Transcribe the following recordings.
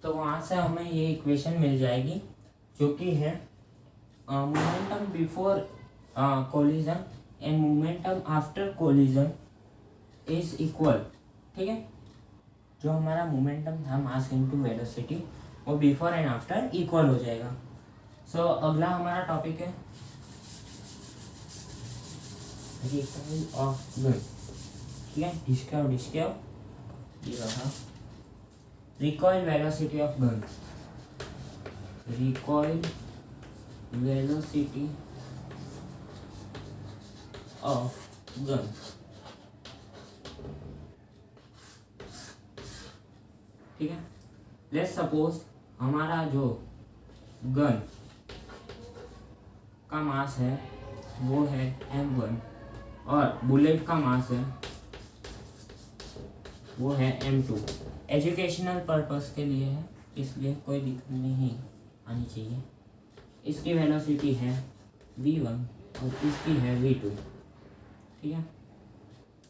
तो वहाँ से हमें ये इक्वेशन मिल जाएगी जो कि है momentum before collision and momentum after collision is equal. ठीक है, जो हमारा मोमेंटम था मास इनटू वेलोसिटी वो बिफोर एंड आफ्टर इक्वल हो जाएगा। सो अगला हमारा टॉपिक है रिकॉइल ऑफ गन। ठीक है, डिस्क्राइब ये रहा recoil velocity of gun. Recoil velocity of gun. ठीक है, लेट्स सपोज हमारा जो गन का मास है वो है m1 और बुलेट का मास है वो है m2। एजुकेशनल पर्पस के लिए है, इसलिए कोई दिक्कत नहीं आनी चाहिए। इसकी वेलोसिटी है v1 और इसकी है v2। ठीक है,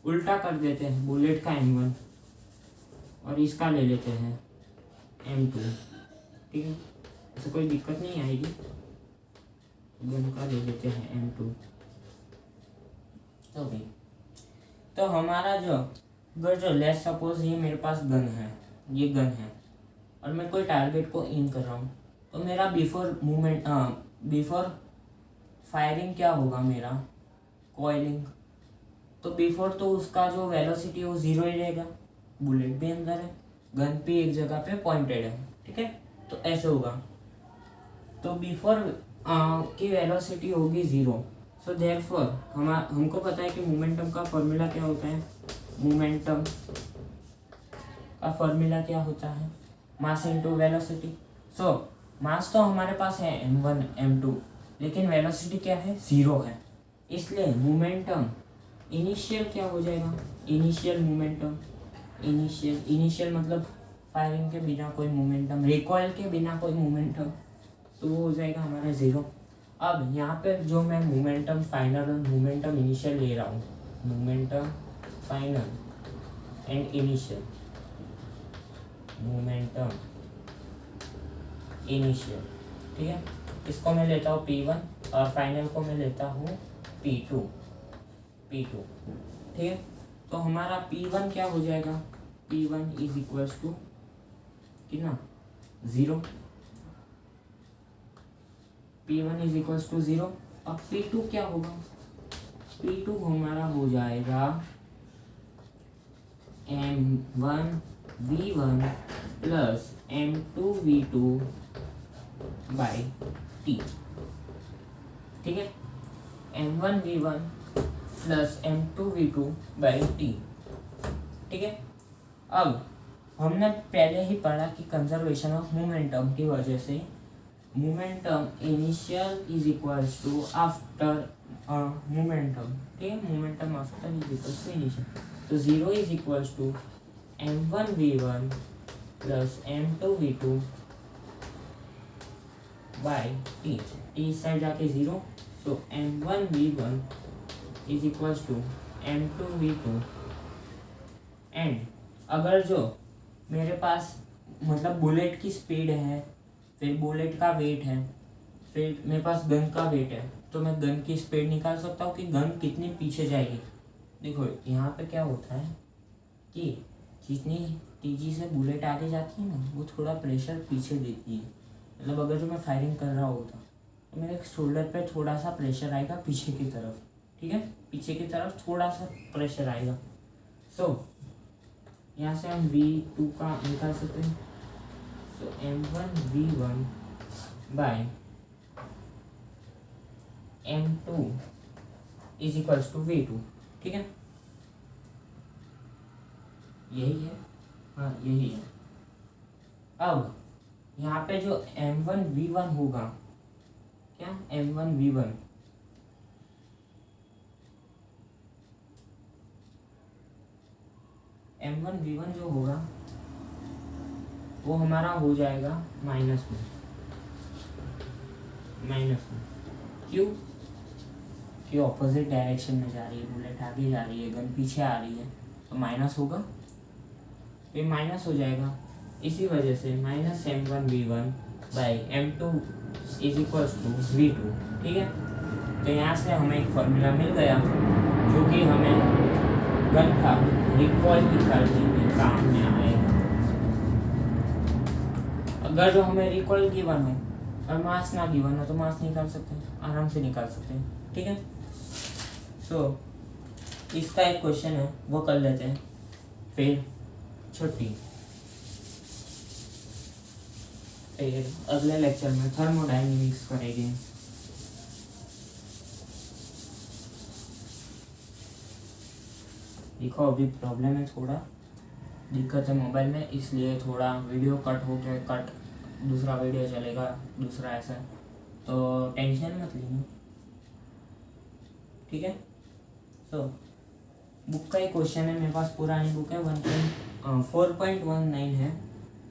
उल्टा कर देते हैं, बुलेट का m1 और इसका ले लेते हैं m2। ठीक है, ऐसे कोई दिक्कत नहीं आएगी। गन का ले लेते हैं m2। तो हमारा जो लेट्स सपोज ये मेरे पास गन है, ये गन है और मैं कोई टारगेट को एम कर रहा हूँ, तो मेरा बिफोर फायरिंग क्या होगा, मेरा कॉइलिंग। तो बिफोर तो उसका जो वेलोसिटी है वो 0 ही रहेगा, बुलेट भी अंदर है, गन भी एक जगह पे पॉइंटेड है। ठीक है, तो ऐसे होगा। तो बिफोर की वेलोसिटी होगी 0। सो देयरफॉर हमको पता है कि मोमेंटम का फॉर्मूला क्या होता है। मोमेंटम का फॉर्मूला क्या होता है, मास इनटू वेलोसिटी। सो मास तो हमारे पास है m1 m2, लेकिन वेलोसिटी क्या है, 0 है। इसलिए मोमेंटम इनिशियल क्या हो जाएगा, इनिशियल मोमेंटम। इनिशियल मतलब फायरिंग के बिना कोई मोमेंटम, रिकॉइल के बिना कोई मोमेंटम, तो वो हो जाएगा हमारा 0। अब यहाँ पे जो मैं मोमेंटम फाइनल और मोमेंटम इनिशियल ले रहा हूँ, momentum final and initial, momentum initial. ठीक है, इसको मैं लेता हूँ P1 और फाइनल को मैं लेता हूँ P2। ठीक है, तो हमारा P1 क्या हो जाएगा, P1 इज इक्वल्स टू कितना, 0। P1 is equals to 0। अब P2 क्या होगा, P2 हमारा हो जाएगा m1 v1 plus m2 v2 by t। ठीक है, m1 v1 plus m2 v2 by t। ठीक है, अब हमने पहले ही पढ़ा कि कंजर्वेशन ऑफ मोमेंटम की वजह से momentum initial is equals to after momentum. ठीक है, momentum after is equals to initial. तो 0 is equals to m1 v1 plus m2 v2 by t। इस साइड जाके 0, तो m1 v1 is equals to m2 v2। And अगर जो मेरे पास मतलब बुलेट की स्पीड है, फिर बुलेट का वेट है, फिर मेरे पास गन का वेट है, तो मैं गन की स्पीड निकाल सकता हूँ कि गन कितनी पीछे जाएगी। देखो यहाँ पे क्या होता है कि जितनी तेजी से बुलेट आगे जाती है ना, वो थोड़ा प्रेशर पीछे देती है। मतलब अगर जो मैं फायरिंग कर रहा होता तो मेरे शोल्डर पे थोड़ा सा प्रेशर आएगा पीछे की तरफ। ठीक है, पीछे की तरफ थोड़ा सा प्रेशर आएगा। सो यहाँ से हम V2 का निकाल सकते हैं। So m1 v1 by m2 is equals to v2। ठीक है, यही है, हाँ यही है। अब यहाँ पे जो m1 v1 होगा, क्या m1 v1 जो होगा वो हमारा हो जाएगा माइनस में। क्यों, कि ऑपोजिट डायरेक्शन में जा रही है, बुलेट आगे जा रही है, गन पीछे आ रही है, तो माइनस होगा, फिर माइनस हो जाएगा। इसी वजह से minus m1v1 by m2 is equals to v2। ठीक है, तो यहाँ से हमें एक फॉर्मूला मिल गया जो कि हमें गन का रिकॉइल निकालने में काम में आएगा। अगर जो हमें रिकॉइल गिवन हो और मास ना गिवन हो तो मास निकाल सकते हैं, आराम से निकाल सकते हैं। ठीक है, सो इसका एक क्वेश्चन है वो कर लेते हैं, फिर छुट्टी। फिर अगले लेक्चर में थर्मोडायनेमिक्स करेंगे। देखो अभी प्रॉब्लम है, थोड़ा दिक्कत है मोबाइल में, इसलिए थोड़ा वीडियो कट हो गया, कट दूसरा वीडियो चलेगा, दूसरा ऐसा, तो टेंशन मत लेना। ठीक है, तो बुक का ही क्वेश्चन है मेरे पास, पुरानी बुक है 4.19 है।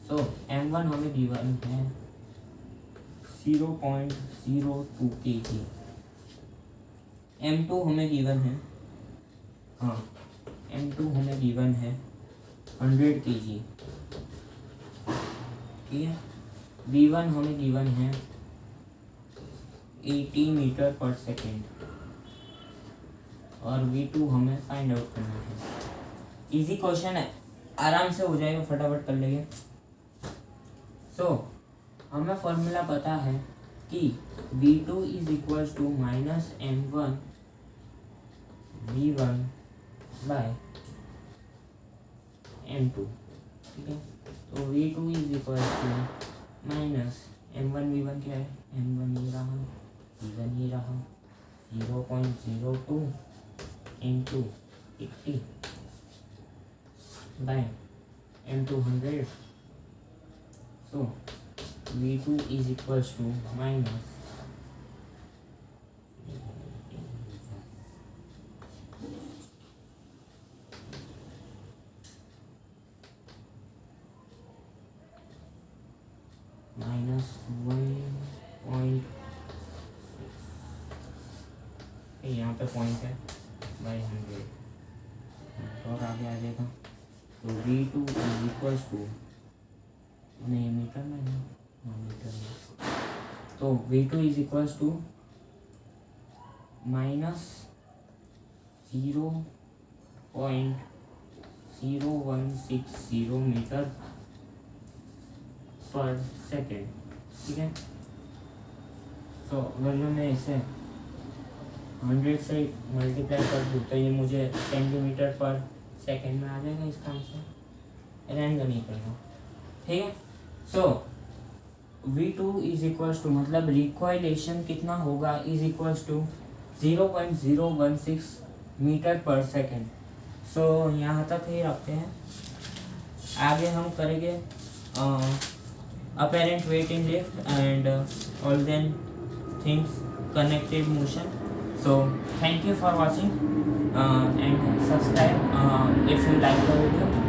सो m1 हमें गिवन है 0.02 kg, m2 हमें गिवन है, हाँ m2 हमें गिवन है 100 kg। ठीक है, v1 हमें गिवन है 80 मीटर पर सेकेंड और v2 हमें फाइंड आउट करना है। इजी क्वेश्चन है, आराम से हो जाएगा, फटाफट कर लेंगे। सो हमें फॉर्मूला पता है कि v2 is equals to minus m1 v1 by m2। ठीक है, तो v2 is equals to minus m1 v1 क्या है, m1 ये रहा, v1 ये रहा, 0.02 into 80 by m2 100। So v2 is equals to minus minus 1.6, यहाँ पे पॉइंट है बाई 100 और आगे आ जाएगा। तो v2 is equals to, नहीं मीटर में नहीं, हाँ मीटर में, तो v2 is equals to minus 0.0160 meter per second. ठीक है, तो अगर जो मैं इसे 100 से मल्टीप्लाई कर दूँ तो ये मुझे सेंटीमीटर पर सेकेंड में आ जाएगा। इसका आंसर रैंडम नहीं करना। ठीक है, सो v2 इज इक्वल्स टू, मतलब रिकॉइलेशन कितना होगा, is equals to 0.016 metre per second. सो यहाँ तक ही रखते हैं, आगे हम करेंगे apparent weight in lift and all then things connected motion. So thank you for watching and subscribe if you like the video.